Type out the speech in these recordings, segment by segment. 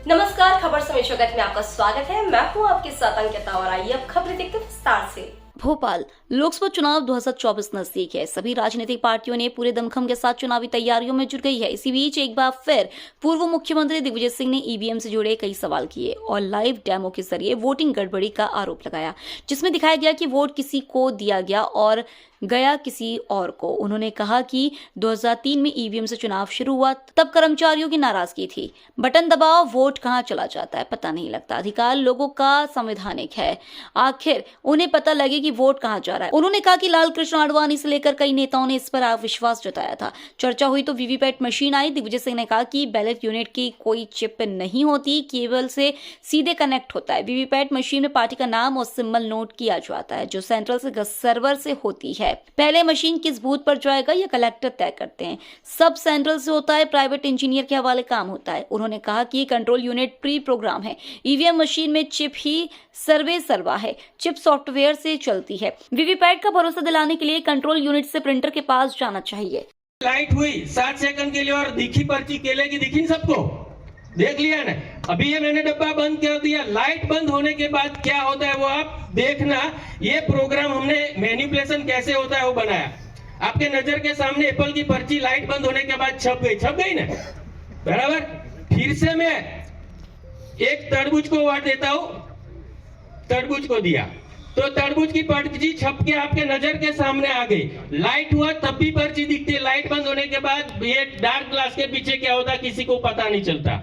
नमस्कार, खबर समय जगत में आपका स्वागत है। मैं हूं आपके साथ अंकिता और आइए अब खबरें देखते हैं विस्तार से। भोपाल लोकसभा चुनाव 2024 नजदीक है। सभी राजनीतिक पार्टियों ने पूरे दमखम के साथ चुनावी तैयारियों में जुट गई है। इसी बीच एक बार फिर पूर्व मुख्यमंत्री दिग्विजय सिंह ने ईवीएम से जुड़े कई सवाल किए और लाइव डेमो के जरिए वोटिंग गड़बड़ी का आरोप लगाया, जिसमें दिखाया गया कि वोट किसी को दिया गया और गया किसी और को। उन्होंने कहा कि 2003 में ईवीएम से चुनाव शुरू हुआ, तब कर्मचारियों की नाराजगी थी। बटन दबाओ, वोट कहां चला जाता है पता नहीं लगता। अधिकार लोगों का संवैधानिक है, आखिर उन्हें पता लगे कि वोट कहां जा रहा है। उन्होंने कहा कि लाल कृष्ण आडवाणी से लेकर कई नेताओं ने इस पर अविश्वास जताया था। चर्चा हुई तो वीवीपैट मशीन आई। दिग्विजय सिंह ने कहा कि बैलेट यूनिट की कोई चिप नहीं होती, केबल से सीधे कनेक्ट होता है। वीवीपैट मशीन में पार्टी का नाम और सिंबल नोट किया जाता है, जो सेंट्रल से सर्वर से होती है। पहले मशीन किस बूथ पर जाएगा यह कलेक्टर तय करते हैं। सब सेंट्रल से होता है, प्राइवेट इंजीनियर के हवाले काम होता है। उन्होंने कहा कि कंट्रोल यूनिट प्री प्रोग्राम है। ईवीएम मशीन में चिप ही सर्वा है, चिप सॉफ्टवेयर से चलती है। वीवीपैट का भरोसा दिलाने के लिए कंट्रोल यूनिट से प्रिंटर के पास जाना चाहिए। लाइट हुई 7 सेकंड के लिए और दिखी पर्ची केले की, दिखी सबको, देख लिया ना। अभी ये मैंने डब्बा बंद कर दिया। लाइट बंद होने के बाद क्या होता है वो आप देखना। ये प्रोग्राम हमने मैनिपुलेशन कैसे होता है वो बनाया। आपके नजर के सामने एप्पल की पर्ची लाइट बंद होने के बाद छप गई ना, बराबर। फिर से मैं एक तरबूज को वाट देता हूं, तरबूज को दिया तो तरबूज की पर्ची छप के आपके नजर के सामने आ गई। लाइट हुआ तब भी पर्ची दिखती है। लाइट बंद होने के बाद ये डार्क ग्लास के पीछे क्या होता है किसी को पता नहीं चलता।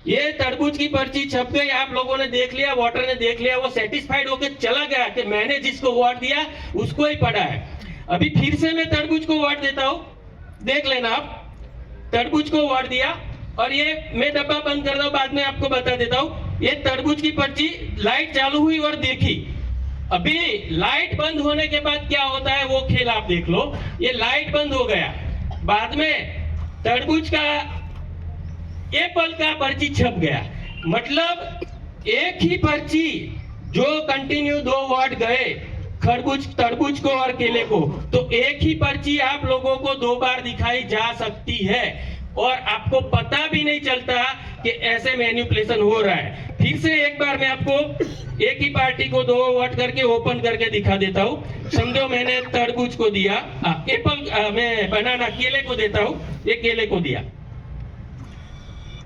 ये तरबूज की पर्ची छप गई, आप लोगों ने देख लिया, वोटर ने देख लिया, वो सेटिस्फाइड होकर चला गया कि मैंने जिसको वोट दिया उसको ही पड़ा है। अभी फिर से मैं तरबूज को वोट देता हूं, देख लेना आप। तरबूज को वोट दिया और ये मैं डब्बा बंद कर दूं, बाद में आपको बता देता हूं। ये तरबूज की पर्ची लाइट चालू हुई और देखी। अभी लाइट बंद होने के बाद क्या होता है वो खेल आप देख लो। ये लाइट बंद हो गया, बाद में तरबूज का एप्पल का पर्ची छप गया। मतलब एक ही पर्ची जो कंटिन्यू 2 वोट गए, तरबूज को और केले को, तो एक ही पर्ची आप लोगों को 2 बार दिखाई जा सकती है और आपको पता भी नहीं चलता कि ऐसे मैनिपुलेशन हो रहा है। फिर से एक बार मैं आपको एक ही पार्टी को 2 वोट करके ओपन करके दिखा देता हूं। समझो मैंने तरबूज को दिया, एप्पल मैं बनाना केले को देता हूं, ये केले को दिया।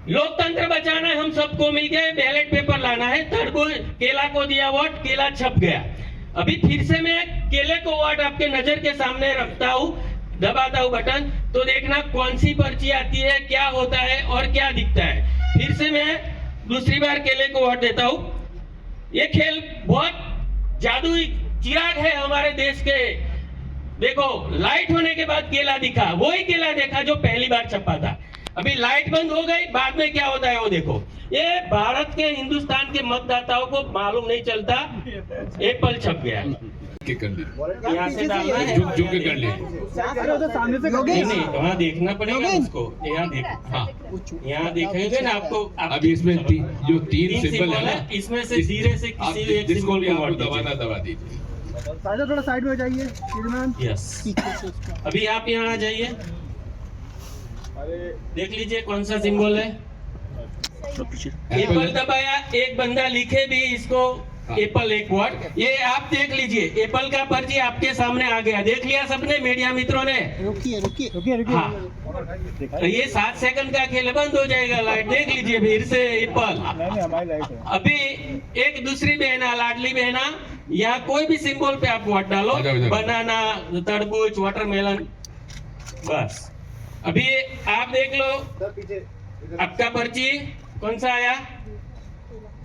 लोकतंत्र बचाना है, हम सबको मिल गए बैलेट पेपर लाना है। तरबूज केला को दिया वोट, केला छप गया। अभी फिर से मैं केले को वोट आपके नजर के सामने रखता हूं, दबाता हूं बटन, तो देखना कौन सी पर्ची आती है, क्या होता है और क्या दिखता है। फिर से मैं दूसरी बार केले को वोट देता हूं। ये खेल बहुत जादुई चिराग है हमारे देश के। देखो लाइट होने के बाद केला दिखा, वही केला देखा जो पहली बार छपा था। अभी लाइट बंद हो गई, बाद में क्या होता है वो देखो। ये भारत के हिंदुस्तान के मतदाताओं को मालूम नहीं चलता, एप्पल छप गया। यहाँ से डालना है, झुक के कर ले। नहीं वहाँ देखना पड़ेगा उसको। यहाँ देख, हाँ यहाँ देखेंगे ना आपको। अभी इसमें जो 3 सिंबल है ना, इसमें से धीरे से किसी एक सिंबल को वोट दबा दीजिए। थोड़ा साइड में जाइए श्रीमान। यस, अभी आप यहाँ आ जाइए, देख लीजिए कौन सा सिंबल है। एप्पल दबाया, एक बंदा लिखे भी इसको एप्पल एक वोट। ये आप देख लीजिए एप्पल का पर्ची आपके सामने आ गया, देख लिया सबने, मीडिया मित्रों ने। रुकिए हाँ, ये 7 सेकंड का खेल, बंद हो जाएगा लाइट, देख लीजिए फिर से एप्पल। अभी एक दूसरी बहना, लाडली बहना, यहाँ कोई भी सिंबल पे आप वोट डालो, बनाना, तरबूज, वाटरमेलन, बस। अभी आप देख लो आपका पर्ची कौन सा आया,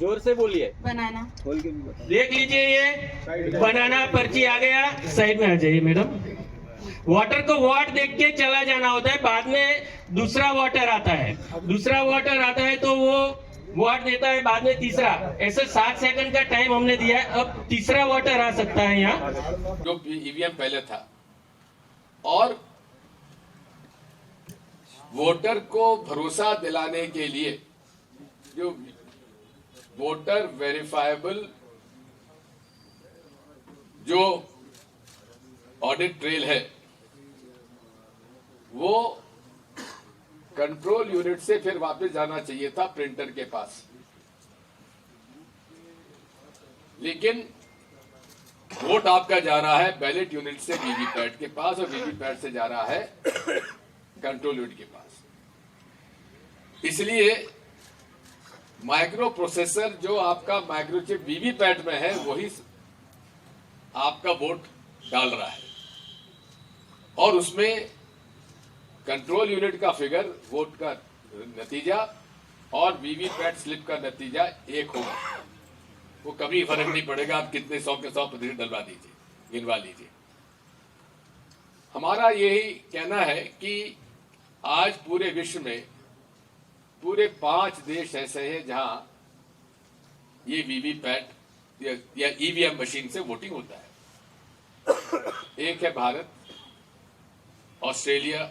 जोर से बोलिए। बनाना। देख लीजिए ये बनाना पर्ची आ गया। साइड में आ जाइए मैडम। वोटर को वोट देख के चला जाना होता है, बाद में दूसरा वोटर आता है। दूसरा वोटर आता है तो वो वोट देता है, बाद में तीसरा। ऐसे 7 सेकंड का टाइम हमने दिया है। अब तीसरा वोटर आ सकता है यहाँ। जो ईवीएम पहले था और वोटर को भरोसा दिलाने के लिए जो वोटर वेरिफाइबल जो ऑडिट ट्रेल है वो कंट्रोल यूनिट से फिर वापस जाना चाहिए था प्रिंटर के पास, लेकिन वोट आपका जा रहा है बैलेट यूनिट से वीवीपैट के पास और वीवीपैट से जा रहा है कंट्रोल यूनिट के पास। इसलिए माइक्रो प्रोसेसर जो आपका माइक्रोचिप वीवीपैट में है वही आपका वोट डाल रहा है और उसमें कंट्रोल यूनिट का फिगर, वोट का नतीजा और वीवीपैट स्लिप का नतीजा एक होगा। वो कभी फर्क नहीं पड़ेगा, आप कितने 100 के 100% डलवा दीजिए, गिनवा लीजिए। हमारा यही कहना है कि आज पूरे विश्व में पूरे 5 देश ऐसे हैं जहां ये वीवीपैट या ईवीएम मशीन से वोटिंग होता है। एक है भारत, ऑस्ट्रेलिया,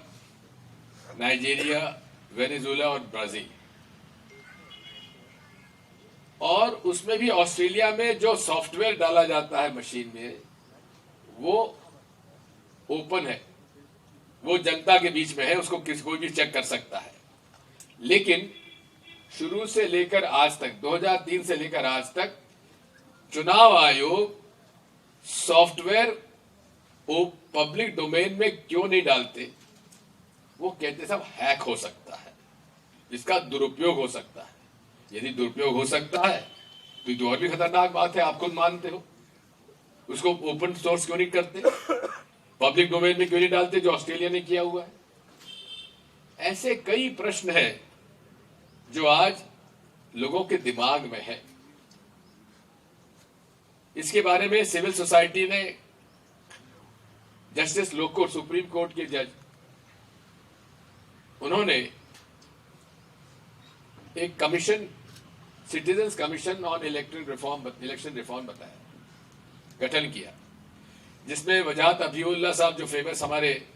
नाइजीरिया, वेनेजुएला और ब्राजील। और उसमें भी ऑस्ट्रेलिया में जो सॉफ्टवेयर डाला जाता है मशीन में वो ओपन है, वो जनता के बीच में है, उसको कोई भी चेक कर सकता है। लेकिन शुरू से लेकर आज तक, 2003 से लेकर आज तक, चुनाव आयोग सॉफ्टवेयर वो पब्लिक डोमेन में क्यों नहीं डालते? वो कहते सब हैक हो सकता है, इसका दुरुपयोग हो सकता है। यदि दुरुपयोग हो सकता है तो ये और भी खतरनाक बात है, आप खुद मानते हो। उसको ओपन सोर्स क्यों नहीं करते, पब्लिक डोमेन में क्यों नहीं डालते, जो ऑस्ट्रेलिया ने किया हुआ है? ऐसे कई प्रश्न हैं जो आज लोगों के दिमाग में है। इसके बारे में सिविल सोसाइटी ने जस्टिस लोकुर, सुप्रीम कोर्ट के जज, उन्होंने एक commission, citizens commission on election reform बताया, गठन किया, जिसमें वजाहत अबीउल्लाह साहब जो फेमस हमारे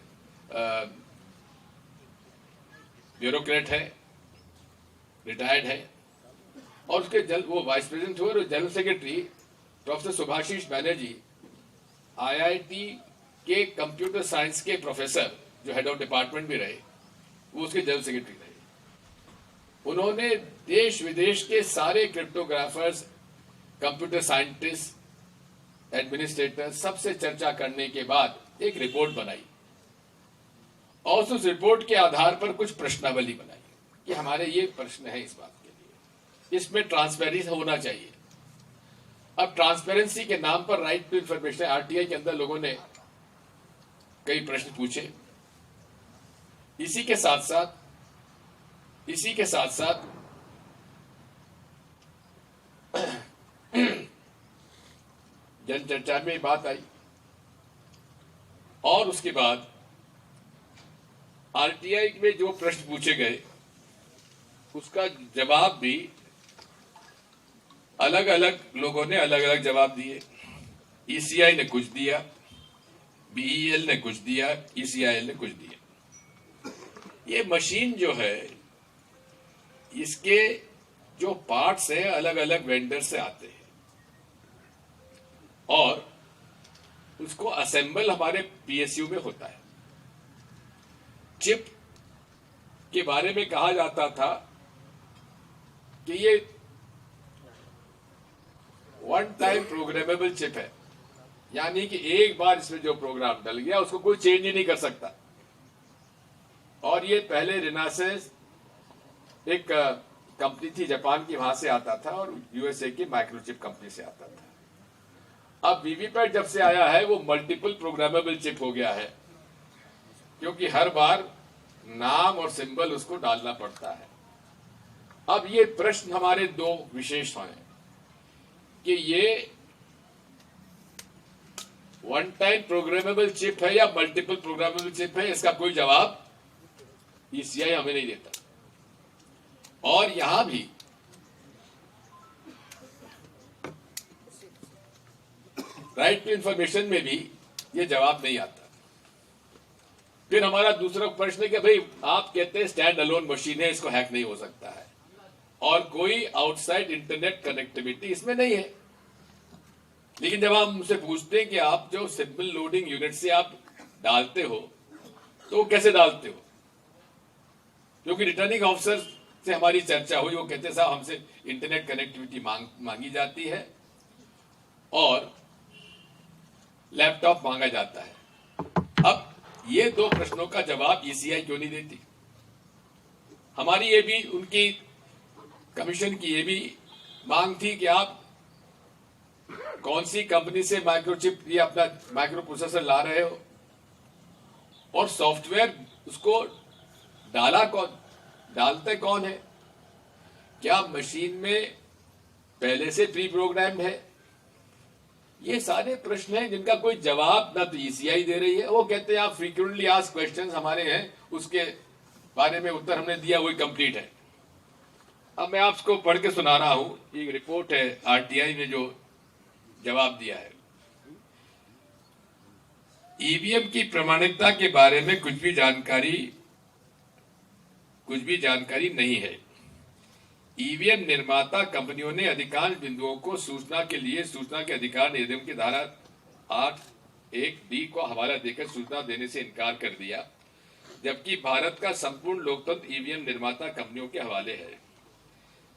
ब्यूरोक्रेट है, रिटायर्ड है, और उसके वो वाइस प्रेसिडेंट हुए, और general secretary professor Subhashish Banerjee, IIT के कंप्यूटर साइंस के प्रोफेसर जो हेड ऑफ डिपार्टमेंट भी रहे, वो उसके जनरल सेक्रेटरी रहे। उन्होंने देश विदेश के सारे क्रिप्टोग्राफर्स, कंप्यूटर साइंटिस्ट, एडमिनिस्ट्रेटर सबसे चर्चा करने के बाद एक रिपोर्ट बनाई और उस रिपोर्ट के आधार पर कुछ प्रश्नावली बनाई कि हमारे ये प्रश्न है इस बात के लिए, इसमें ट्रांसपेरेंसी होना चाहिए। अब ट्रांसपेरेंसी के नाम पर राइट टू इंफॉर्मेशन, आरटीआई के अंदर लोगों ने कई प्रश्न पूछे। इसी के साथ साथ जनचर्चा में बात आई और उसके बाद आरटीआई में जो प्रश्न पूछे गए उसका जवाब भी अलग अलग लोगों ने अलग अलग जवाब दिए। ईसीआई ने कुछ दिया, बीईएल ने कुछ दिया, ईसीआईएल ने कुछ दिया। ये मशीन जो है, इसके जो पार्ट्स हैं अलग अलग वेंडर से आते हैं और उसको असेंबल हमारे पीएसयू में होता है। चिप के बारे में कहा जाता था कि ये वन टाइम प्रोग्रामेबल चिप है, यानी कि एक बार इसमें जो प्रोग्राम डल गया उसको कोई चेंज ही नहीं कर सकता। और ये पहले रिनासेंस एक कंपनी थी जापान की, वहां से आता था, और यूएसए की माइक्रोचिप कंपनी से आता था। अब वीवीपैट जब से आया है वो मल्टीपल प्रोग्रामेबल चिप हो गया है, क्योंकि हर बार नाम और सिंबल उसको डालना पड़ता है। अब ये प्रश्न हमारे दो विशेष हैं कि ये वन टाइम प्रोग्रामेबल चिप है या मल्टीपल प्रोग्रामेबल चिप है, इसका कोई जवाब ईसीआई हमें नहीं देता। और यहां भी राइट टू इंफॉर्मेशन में भी ये जवाब नहीं आता। फिर हमारा दूसरा प्रश्न है कि भाई आप कहते हैं स्टैंड अलोन मशीन है, इसको हैक नहीं हो सकता है और कोई आउटसाइड इंटरनेट कनेक्टिविटी इसमें नहीं है। लेकिन जब हम उनसे पूछते हैं कि आप जो सिंपल लोडिंग यूनिट से आप डालते हो तो कैसे डालते हो, क्योंकि रिटर्निंग ऑफिसर से हमारी चर्चा हुई, वो कहते साहब हमसे इंटरनेट कनेक्टिविटी मांगी जाती है और लैपटॉप मांगा जाता है। अब ये दो प्रश्नों का जवाब ईसीआई क्यों नहीं देती? हमारी ये भी, उनकी कमीशन की ये भी मांग थी कि आप कौन सी कंपनी से माइक्रोचिप या अपना माइक्रो प्रोसेसर ला रहे हो और सॉफ्टवेयर उसको डालते कौन है? क्या मशीन में पहले से प्री प्रोग्राम्ड है? ये सारे प्रश्न हैं जिनका कोई जवाब ना तो ईसीआई दे रही है। वो कहते हैं आप फ्रीक्वेंटली आस्क्ड क्वेश्चंस हमारे हैं, उसके बारे में उत्तर हमने दिया, वही कंप्लीट है। अब मैं आपको पढ़ के सुना रहा हूं, एक रिपोर्ट है आरटीआई ने जो जवाब दिया है। ईवीएम की प्रामाणिकता के बारे में कुछ भी जानकारी नहीं है। ईवीएम निर्माता कंपनियों ने अधिकांश बिंदुओं को सूचना के अधिकार अधिनियम की धारा 8(1)(d) को हवाला देकर सूचना देने से इनकार कर दिया, जबकि भारत का संपूर्ण लोकतंत्र ईवीएम निर्माता कंपनियों के हवाले है।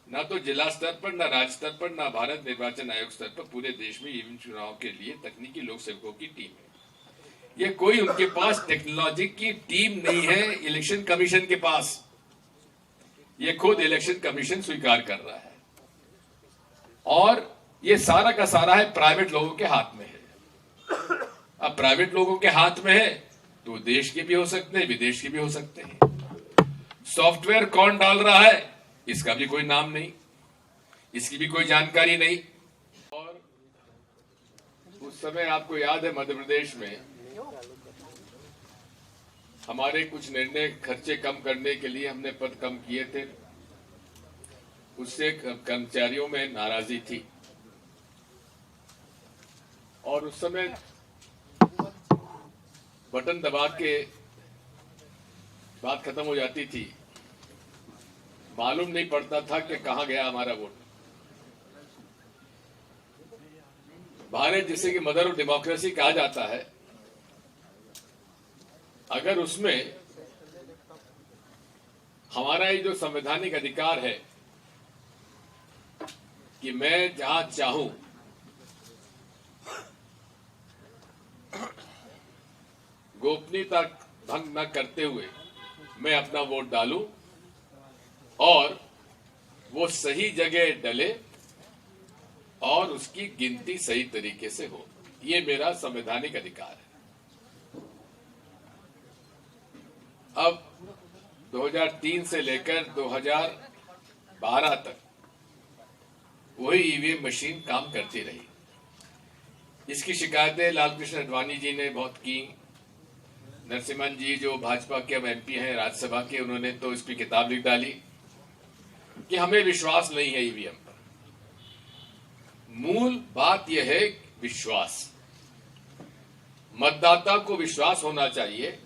न तो जिला स्तर पर, न राज्य स्तर पर, न भारत निर्वाचन आयोग स्तर पर पूरे देश में ईवीएम चुनाव के लिए तकनीकी लोक सेवकों की टीम है। ये कोई उनके पास टेक्नोलॉजी की टीम नहीं है इलेक्शन कमीशन के पास, ये खुद इलेक्शन कमीशन स्वीकार कर रहा है। और ये सारा का सारा है प्राइवेट लोगों के हाथ में है। अब प्राइवेट लोगों के हाथ में है तो देश के भी हो सकते हैं, विदेश के भी हो सकते हैं। सॉफ्टवेयर कौन डाल रहा है इसका भी कोई नाम नहीं, इसकी भी कोई जानकारी नहीं। और उस समय आपको याद है मध्य प्रदेश में हमारे कुछ निर्णय खर्चे कम करने के लिए हमने पद कम किए थे, उससे कर्मचारियों में नाराजगी थी और उस समय बटन दबा के बात खत्म हो जाती थी, मालूम नहीं पड़ता था कि कहां गया हमारा वोट। भारत जिसे कि मदर ऑफ डेमोक्रेसी कहा जाता है, अगर उसमें हमारा ये जो संवैधानिक अधिकार है कि मैं जहां चाहूं गोपनीयता भंग न करते हुए मैं अपना वोट डालूं और वो सही जगह डले और उसकी गिनती सही तरीके से हो, ये मेरा संवैधानिक अधिकार है। अब 2003 से लेकर 2012 तक वही ईवीएम मशीन काम करती रही। इसकी शिकायतें लालकृष्ण आडवाणी जी ने बहुत की, नरसिम्हन जी जो भाजपा के अब एमपी हैं राज्यसभा के, उन्होंने तो इस पर किताब लिख डाली कि हमें विश्वास नहीं है ईवीएम पर। मूल बात यह है विश्वास, मतदाता को विश्वास होना चाहिए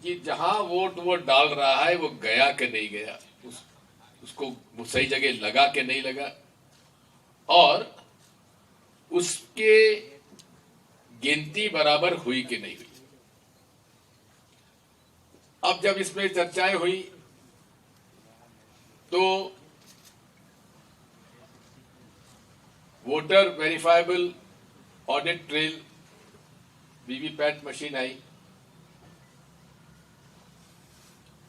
कि जहां वो डाल रहा है वो गया कि नहीं गया, उसको सही जगह लगा कि नहीं लगा और उसके गिनती बराबर हुई कि नहीं हुई। अब जब इसमें चर्चाएं हुई तो voter verifiable audit trail VVPAT machine आई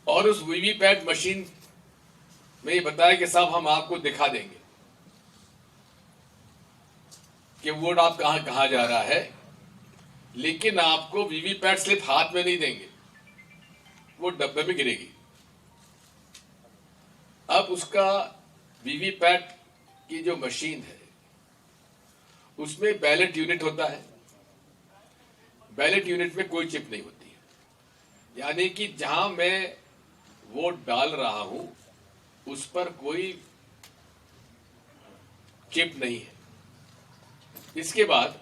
और उस वीवीपैट मशीन में ये बताया कि साहब हम आपको दिखा देंगे कि वोट आप कहां जा रहा है, लेकिन आपको वीवीपैट स्लिप हाथ में नहीं देंगे, वो डब्बे में गिरेगी। अब उसका वीवीपैट की जो मशीन है उसमें बैलेट यूनिट होता है, बैलेट यूनिट में कोई चिप नहीं होती है, यानी कि जहां मैं वोट डाल रहा हूं उस पर कोई चिप नहीं है। इसके बाद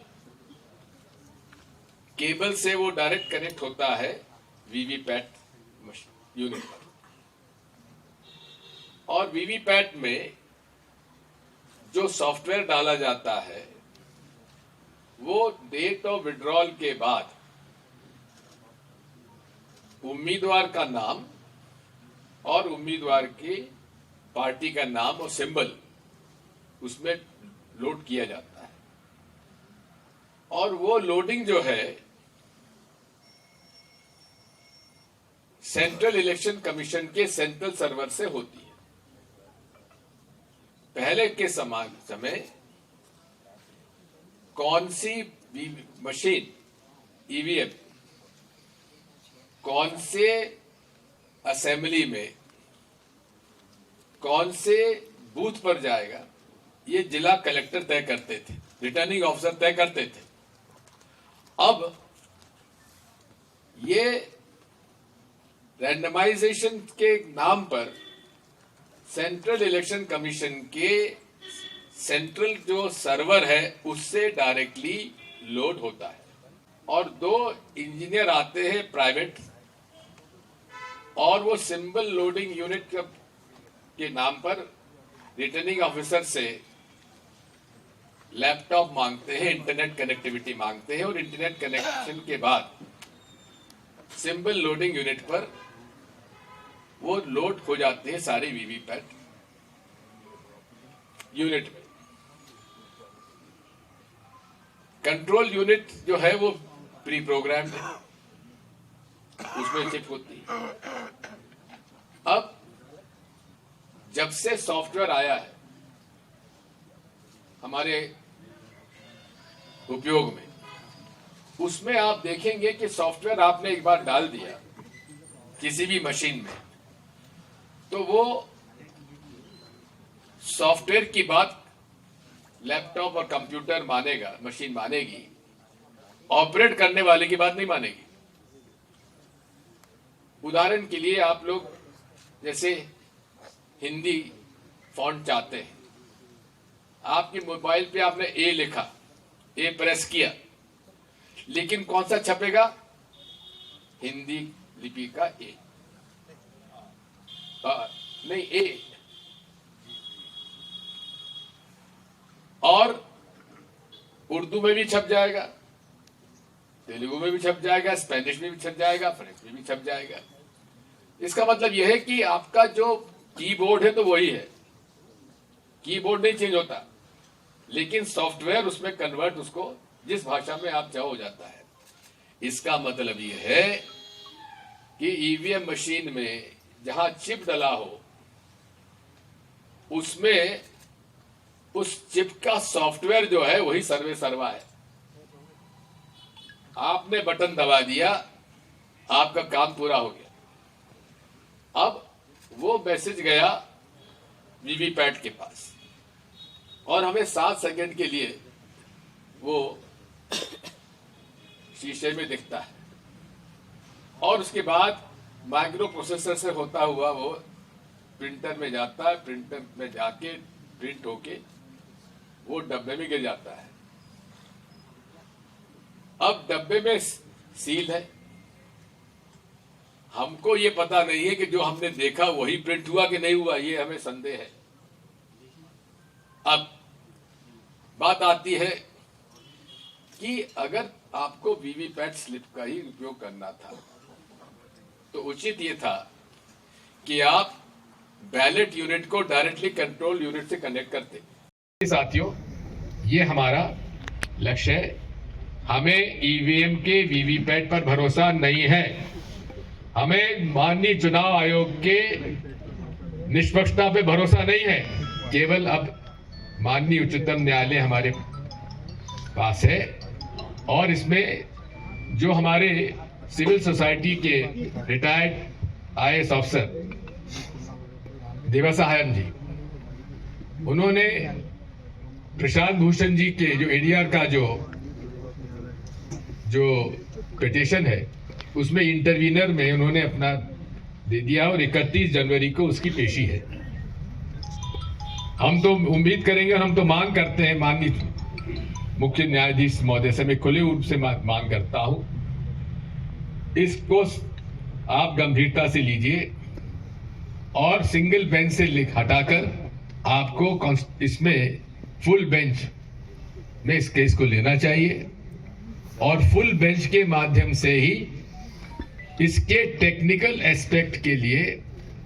केबल से वो डायरेक्ट कनेक्ट होता है वीवीपैट यूनिट पर और वीवीपैट में जो सॉफ्टवेयर डाला जाता है वो डेट ऑफ विड्रॉल के बाद उम्मीदवार का नाम और उम्मीदवार की पार्टी का नाम और सिंबल उसमें लोड किया जाता है। और वो लोडिंग जो है सेंट्रल इलेक्शन कमीशन के सेंट्रल सर्वर से होती है। पहले के समय कौन सी मशीन ईवीएम कौन से असेंबली में कौन से बूथ पर जाएगा ये जिला कलेक्टर तय करते थे, रिटर्निंग ऑफिसर तय करते थे। अब ये रैंडमाइजेशन के नाम पर सेंट्रल इलेक्शन कमीशन के सेंट्रल जो सर्वर है उससे डायरेक्टली लोड होता है और 2 इंजीनियर आते हैं प्राइवेट और वो सिंबल लोडिंग यूनिट के नाम पर रिटर्निंग ऑफिसर से लैपटॉप मांगते हैं, इंटरनेट कनेक्टिविटी मांगते हैं और इंटरनेट कनेक्शन के बाद सिंबल लोडिंग यूनिट पर वो लोड हो जाते हैं सारे वीवीपैट यूनिट में। कंट्रोल यूनिट जो है वो प्री प्रोग्राम्ड है, उसमें चिप होती है। अब जब से सॉफ्टवेयर आया है हमारे उपयोग में, उसमें आप देखेंगे कि सॉफ्टवेयर आपने एक बार डाल दिया किसी भी मशीन में तो वो सॉफ्टवेयर की बात लैपटॉप और कंप्यूटर मानेगा, मशीन मानेगी, ऑपरेट करने वाले की बात नहीं मानेगी। उदाहरण के लिए आप लोग जैसे हिंदी फॉन्ट चाहते हैं, आपके मोबाइल पे आपने ए लिखा, ए प्रेस किया, लेकिन कौन सा छपेगा? हिंदी लिपि का ए, नहीं ए। और उर्दू में भी छप जाएगा, तेलुगु में भी छप जाएगा, स्पेनिश में भी छप जाएगा, फ्रेंच में भी छप जाएगा। इसका मतलब यह है कि आपका जो कीबोर्ड है तो वही है, कीबोर्ड नहीं चेंज होता, लेकिन सॉफ्टवेयर उसमें कन्वर्ट उसको जिस भाषा में आप चाहो हो जाता है। इसका मतलब यह है कि ईवीएम मशीन में जहां चिप डला हो उसमें उस चिप का सॉफ्टवेयर जो है वही सर्वे सर्वा है। आपने बटन दबा दिया, आपका काम पूरा हो गया। अब वो मैसेज गया वीवीपैट के पास और हमें 7 सेकंड के लिए वो शीशे में दिखता है और उसके बाद माइक्रो प्रोसेसर से होता हुआ वो प्रिंटर में जाता है, प्रिंटर में जाके प्रिंट होके वो डब्बे में गिर जाता है। अब डब्बे में सील है, हमको ये पता नहीं है कि जो हमने देखा वही प्रिंट हुआ कि नहीं हुआ, ये हमें संदेह है। अब बात आती है कि अगर आपको वीवीपैट स्लिप का ही उपयोग करना था तो उचित ये था कि आप बैलेट यूनिट को डायरेक्टली कंट्रोल यूनिट से कनेक्ट करते। साथियों, ये हमारा लक्ष्य है। हमें ईवीएम के वीवीपैट पर भरोसा नहीं है, हमें माननीय चुनाव आयोग के निष्पक्षता पे भरोसा नहीं है। केवल अब माननीय उच्चतम न्यायालय हमारे पास है और इसमें जो हमारे सिविल सोसाइटी के रिटायर्ड आईएएस अफसर देवासायन जी, उन्होंने प्रशांत भूषण जी के जो एडीआर का जो पिटीशन है उसमें इंटरवीनर में उन्होंने अपना दे दिया और 31 जनवरी को उसकी पेशी है। हम तो उम्मीद करेंगे और हम तो मांग करते हैं माननीय मुख्य न्यायाधीश महोदय से, मैं खुले रूप से मांग करता हूं, इसको आप गंभीरता से लीजिए और सिंगल बेंच से हटाकर आपको इसमें फुल बेंच में इस केस को लेना चाहिए और फुल बेंच के माध्यम से ही इसके टेक्निकल एस्पेक्ट के लिए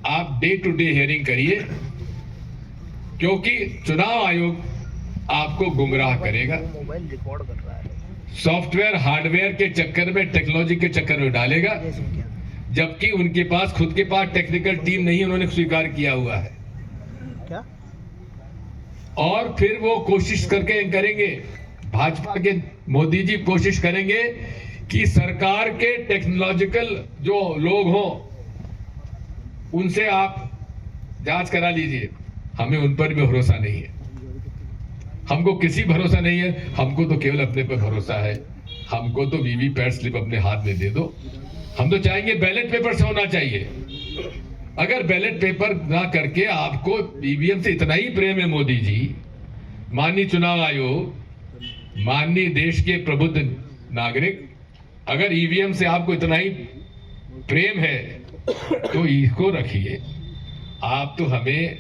आप डे टू डे हियरिंग करिए, क्योंकि चुनाव आयोग आपको गुमराह करेगा, सॉफ्टवेयर हार्डवेयर के चक्कर में, टेक्नोलॉजी के चक्कर में डालेगा, जबकि उनके पास खुद के पास टेक्निकल टीम नहीं, उन्होंने स्वीकार किया हुआ है। क्या? और फिर वो कोशिश करके करेंगे, भाजपा के मोदी जी कोशिश करेंगे कि सरकार के टेक्नोलॉजिकल जो लोग हों उनसे आप जांच करा लीजिए। हमें उन पर भी भरोसा नहीं है, हमको किसी भरोसा नहीं है, हमको तो केवल अपने पर भरोसा है। हमको तो वीवीपैट स्लिप अपने हाथ में दे दो। हम तो चाहेंगे बैलेट पेपर से होना चाहिए। अगर बैलेट पेपर ना करके आपको ईवीएम से इतना ही प्रेम है मोदी जी, माननीय चुनाव आयोग, माननीय देश के प्रबुद्ध नागरिक, अगर ईवीएम से आपको इतना ही प्रेम है तो इसको रखिए। आप तो हमें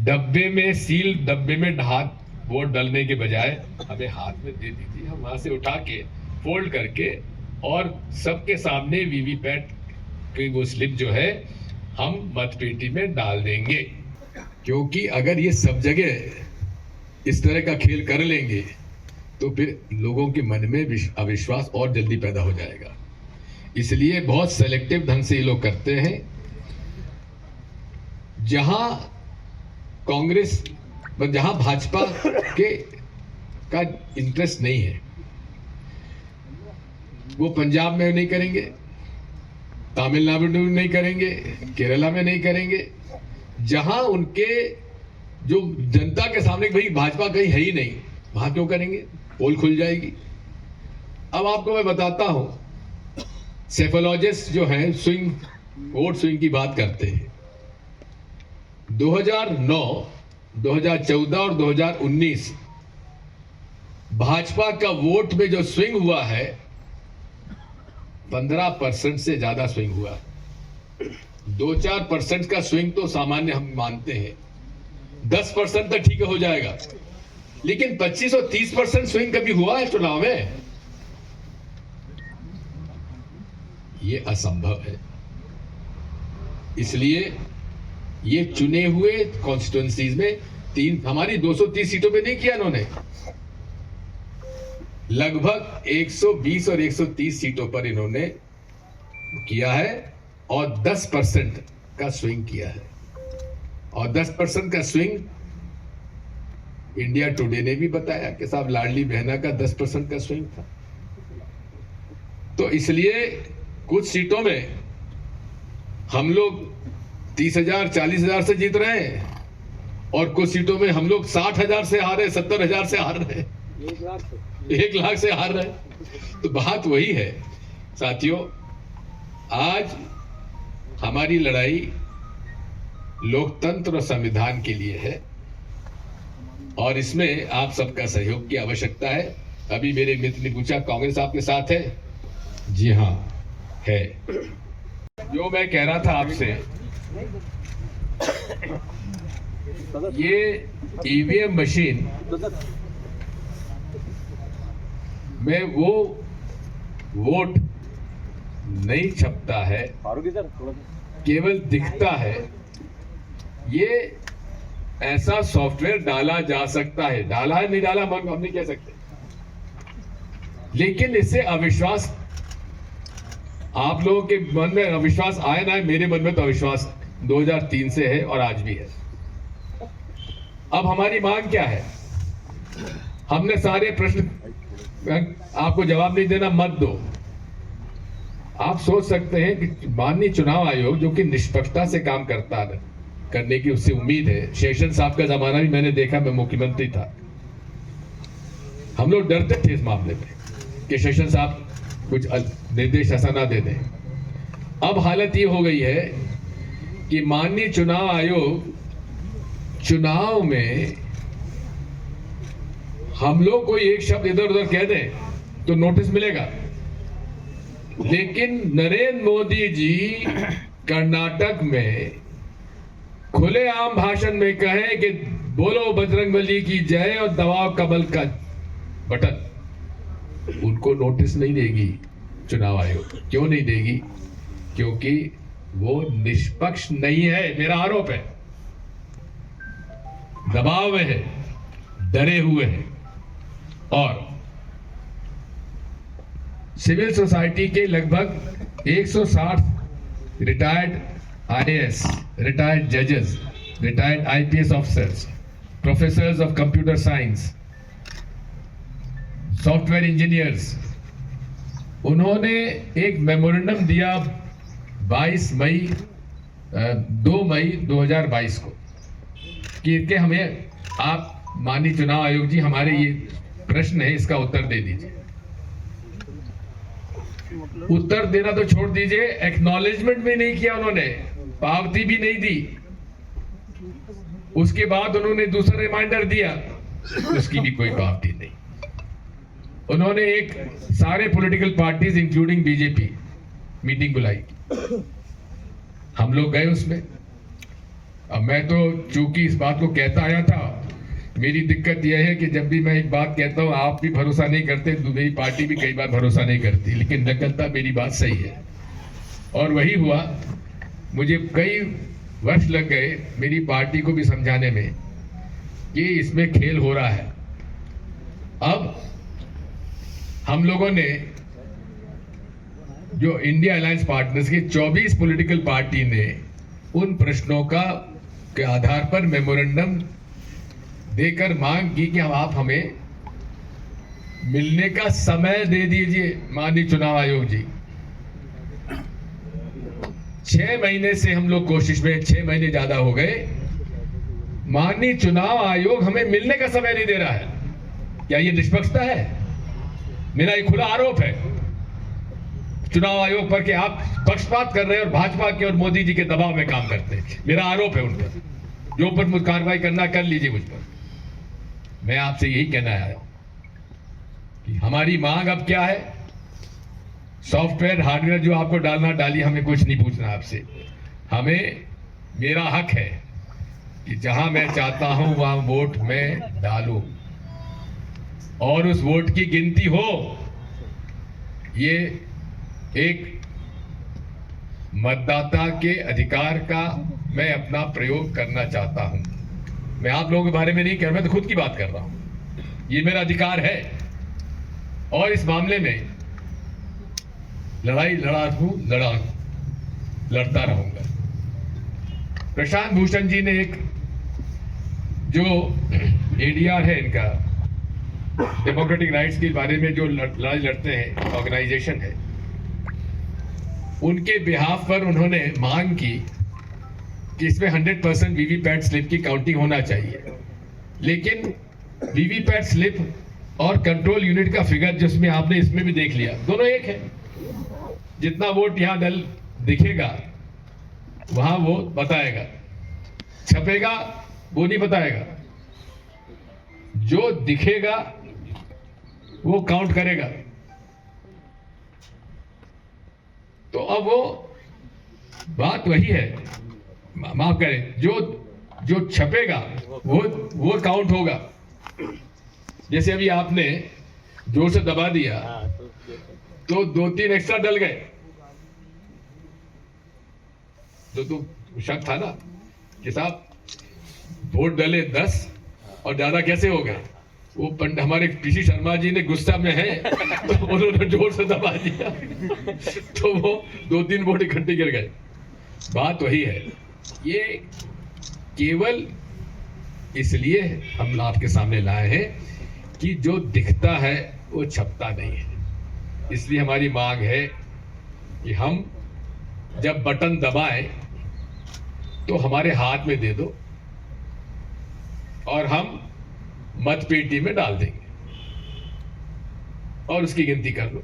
डब्बे में, सील डब्बे में हाथ वोट डालने के बजाय हमें हाथ में दे दीजिए, हम वहां से उठा के फोल्ड करके और सबके सामने वीवीपैट की वो स्लिप जो है हम मतपेटी में डाल देंगे। क्योंकि अगर ये सब जगह इस तरह का खेल कर लेंगे तो फिर लोगों के मन में अविश्वास और जल्दी पैदा हो जाएगा। इसलिए बहुत सेलेक्टिव ढंग से ये लोग करते हैं। जहां कांग्रेस, जहां भाजपा के का इंटरेस्ट नहीं है वो पंजाब में नहीं करेंगे, तमिलनाडु में नहीं करेंगे, केरला में नहीं करेंगे। जहां उनके जो जनता के सामने भाई भाजपा कहीं है ही नहीं, वहां क्यों करेंगे? पोल खुल जाएगी। अब आपको मैं बताता हूं, सेफोलॉजिस्ट जो हैं स्विंग, वोट स्विंग की बात करते हैं। 2009, 2014 और 2019 भाजपा का वोट में जो स्विंग हुआ है 15% से ज्यादा स्विंग हुआ। 2-4% का स्विंग तो सामान्य हम मानते हैं, 10% तक ठीक हो जाएगा, लेकिन 25 और 30% स्विंग कभी हुआ है चुनाव में? ये असंभव है। इसलिए ये चुने हुए कॉन्स्टिट्यूएंसीज में हमारी 230 सीटों पे नहीं किया इन्होंने, लगभग 120 और 130 सीटों पर इन्होंने किया है और 10% का स्विंग किया है। और 10% का स्विंग इंडिया टुडे ने भी बताया कि साहब लाडली बहना का 10% का स्विंग था। तो इसलिए कुछ सीटों में हम लोग 30,000 40,000 से जीत रहे हैं और कुछ सीटों में हम लोग 60,000 से हार रहे, 70,000 से हार रहे, 1 लाख से हार रहे। तो बात वही है साथियों, आज हमारी लड़ाई लोकतंत्र और संविधान के लिए है और इसमें आप सबका सहयोग की आवश्यकता है। अभी मेरे मित्र ने पूछा कांग्रेस आपके साथ है? जी हाँ है। जो मैं कह रहा था आपसे, ये ईवीएम मशीन में वो वोट नहीं छपता है, केवल दिखता है। ये ऐसा सॉफ्टवेयर डाला जा सकता है, डाला है नहीं डाला हम नहीं कह सकते, लेकिन इससे अविश्वास, आप लोगों के मन में अविश्वास आए ना, मेरे मन में तो अविश्वास 2003 से है और आज भी है। अब हमारी मांग क्या है? हमने सारे प्रश्न, आपको जवाब नहीं देना मत दो। आप सोच सकते हैं कि माननीय चुनाव आयोग जो कि निष्पक्षता से काम करने की उससे उम्मीद है। शेषन साहब का जमाना भी मैंने देखा, मैं मुख्यमंत्री था, हम लोग डरते थे इस मामले में कि शेषन साहब कुछ निर्देश ऐसा ना दे दें। अब हालत ये हो गई है कि माननीय चुनाव आयोग चुनाव में हम लोग कोई एक शब्द इधर उधर कह दें तो नोटिस मिलेगा, लेकिन नरेंद्र मोदी जी कर्नाटक में खुलेआम भाषण में कहे कि बोलो बजरंगबली की जय और दबाओ कमल का बटन, उनको नोटिस नहीं देगी चुनाव आयोग। क्यों नहीं देगी? क्योंकि वो निष्पक्ष नहीं है, मेरा आरोप है। दबाव में है, डरे हुए हैं। और सिविल सोसाइटी के लगभग 160 रिटायर्ड आईएएस, रिटायर्ड जजेस, retired IPS officers, professors of computer science, software engineers, उन्होंने एक मेमोरेंडम दिया 2 मई 2022 को कि हमें आप माननीय चुनाव आयोग जी, हमारे ये प्रश्न है, इसका उत्तर दे दीजिए। उत्तर देना तो छोड़ दीजिए, एक्नॉलेजमेंट भी नहीं किया उन्होंने, पावती भी नहीं दी। उसके बाद उन्होंने दूसरा रिमाइंडर दिया, उसकी भी कोई पावती नहीं। उन्होंने एक सारे political parties including BJP meeting बुलाई, हम लोग गए उसमें। अब मैं तो चूंकि इस बात को कहता आया था, मेरी दिक्कत यह है कि जब भी मैं एक बात कहता हूं आप भी भरोसा नहीं करते, मेरी पार्टी भी कई बार भरोसा नहीं करती, लेकिन नकलता मेरी बात सही है। और वही हुआ, मुझे कई वर्ष लग गए मेरी पार्टी को भी समझाने में कि इसमें खेल हो रहा है। अब हम लोगों ने जो इंडिया अलायंस पार्टनर्स के 24 पॉलिटिकल पार्टी ने उन प्रश्नों के आधार पर मेमोरेंडम देकर मांग की कि आप हमें मिलने का समय दे दीजिए माननीय चुनाव आयोग जी। 6 महीने से हम लोग कोशिश में, 6 महीने ज्यादा हो गए, माननीय चुनाव आयोग हमें मिलने का समय नहीं दे रहा है। क्या ये निष्पक्षता है? मेरा एक खुला आरोप है चुनाव आयोग पर कि आप पक्षपात कर रहे हैं और भाजपा के और मोदी जी के दबाव में काम करते हैं। मेरा आरोप है उन पर, जो पर मुझे कार्रवाई करना कर लीजिए मुझ पर। मैं आपसे यही कहना आया कि हमारी मांग अब क्या है। सॉफ्टवेयर हार्डवेयर जो आपको डालना डालिए, हमें कुछ नहीं पूछना आपसे। हमें, मेरा हक है कि जहां मैं चाहता हूं वहां वोट मैं डालूं और उस वोट की गिनती हो। ये एक मतदाता के अधिकार का मैं अपना प्रयोग करना चाहता हूं। मैं आप लोगों के बारे में नहीं कह रहा, मैं तो खुद की बात कर रहा हूं। ये मेरा अधिकार है और इस मामले में लड़ाई लड़ता रहूंगा। प्रशांत भूषण जी ने एक जो एडीआर है इनका, डेमोक्रेटिक राइट्स के बारे में जो लड़ाई लड़ते हैं, ऑर्गेनाइजेशन है, उनके बिहाफ पर उन्होंने मांग की कि इसमें 100% वीवीपैट स्लिप की काउंटिंग होना चाहिए। लेकिन वीवीपैट स्लिप और कंट्रोल यूनिट का फिगर जिसमें आपने इसमें भी देख लिया, दोनों एक है। जितना वोट यहां दल दिखेगा वहां वो बताएगा, छपेगा वो नहीं बताएगा, जो दिखेगा वो काउंट करेगा। तो अब वो बात वही है, माफ करें, जो छपेगा वो काउंट होगा। जैसे अभी आपने जोर से दबा दिया तो 2-3 एक्स्ट्रा डल गए, तो शक था ना कि साहब वोट डले 10 और ज्यादा कैसे हो गए। वो हमारे पीसी शर्मा जी ने गुस्सा में है तो उन्होंने जोर से दबा दिया तो वो 2-3 वोट इकट्ठे गिर गए। बात वही है, ये केवल इसलिए हम आपके सामने लाए हैं कि जो दिखता है वो छपता नहीं है। इसलिए हमारी मांग है कि हम जब बटन दबाएं तो हमारे हाथ में दे दो और हम मतपेटी में डाल देंगे और उसकी गिनती कर लो।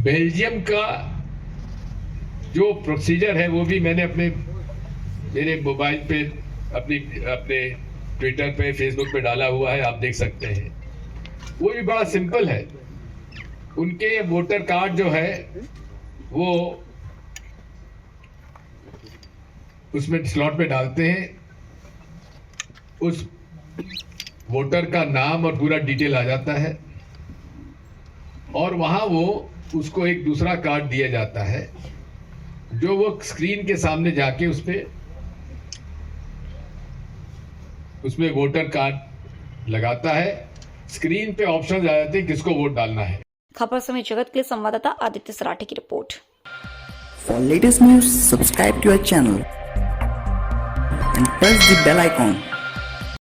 बेल्जियम का जो प्रोसीजर है वो भी मैंने मेरे मोबाइल पे, अपने ट्विटर पे, फेसबुक पे डाला हुआ है, आप देख सकते हैं। वो भी बड़ा सिंपल है। उनके वोटर कार्ड जो है वो उसमें स्लॉट में डालते हैं, उस वोटर का नाम और पूरा डिटेल आ जाता है और वहां वो उसको एक दूसरा कार्ड दिया जाता है जो वो स्क्रीन के सामने जाके उसमें वोटर कार्ड लगाता है, स्क्रीन पे ऑप्शन आ जाते हैं किसको वोट डालना है। खबर समय जगत के लिए संवाददाता आदित्य सराठे की report. For latest news, subscribe to our channel and press the bell icon.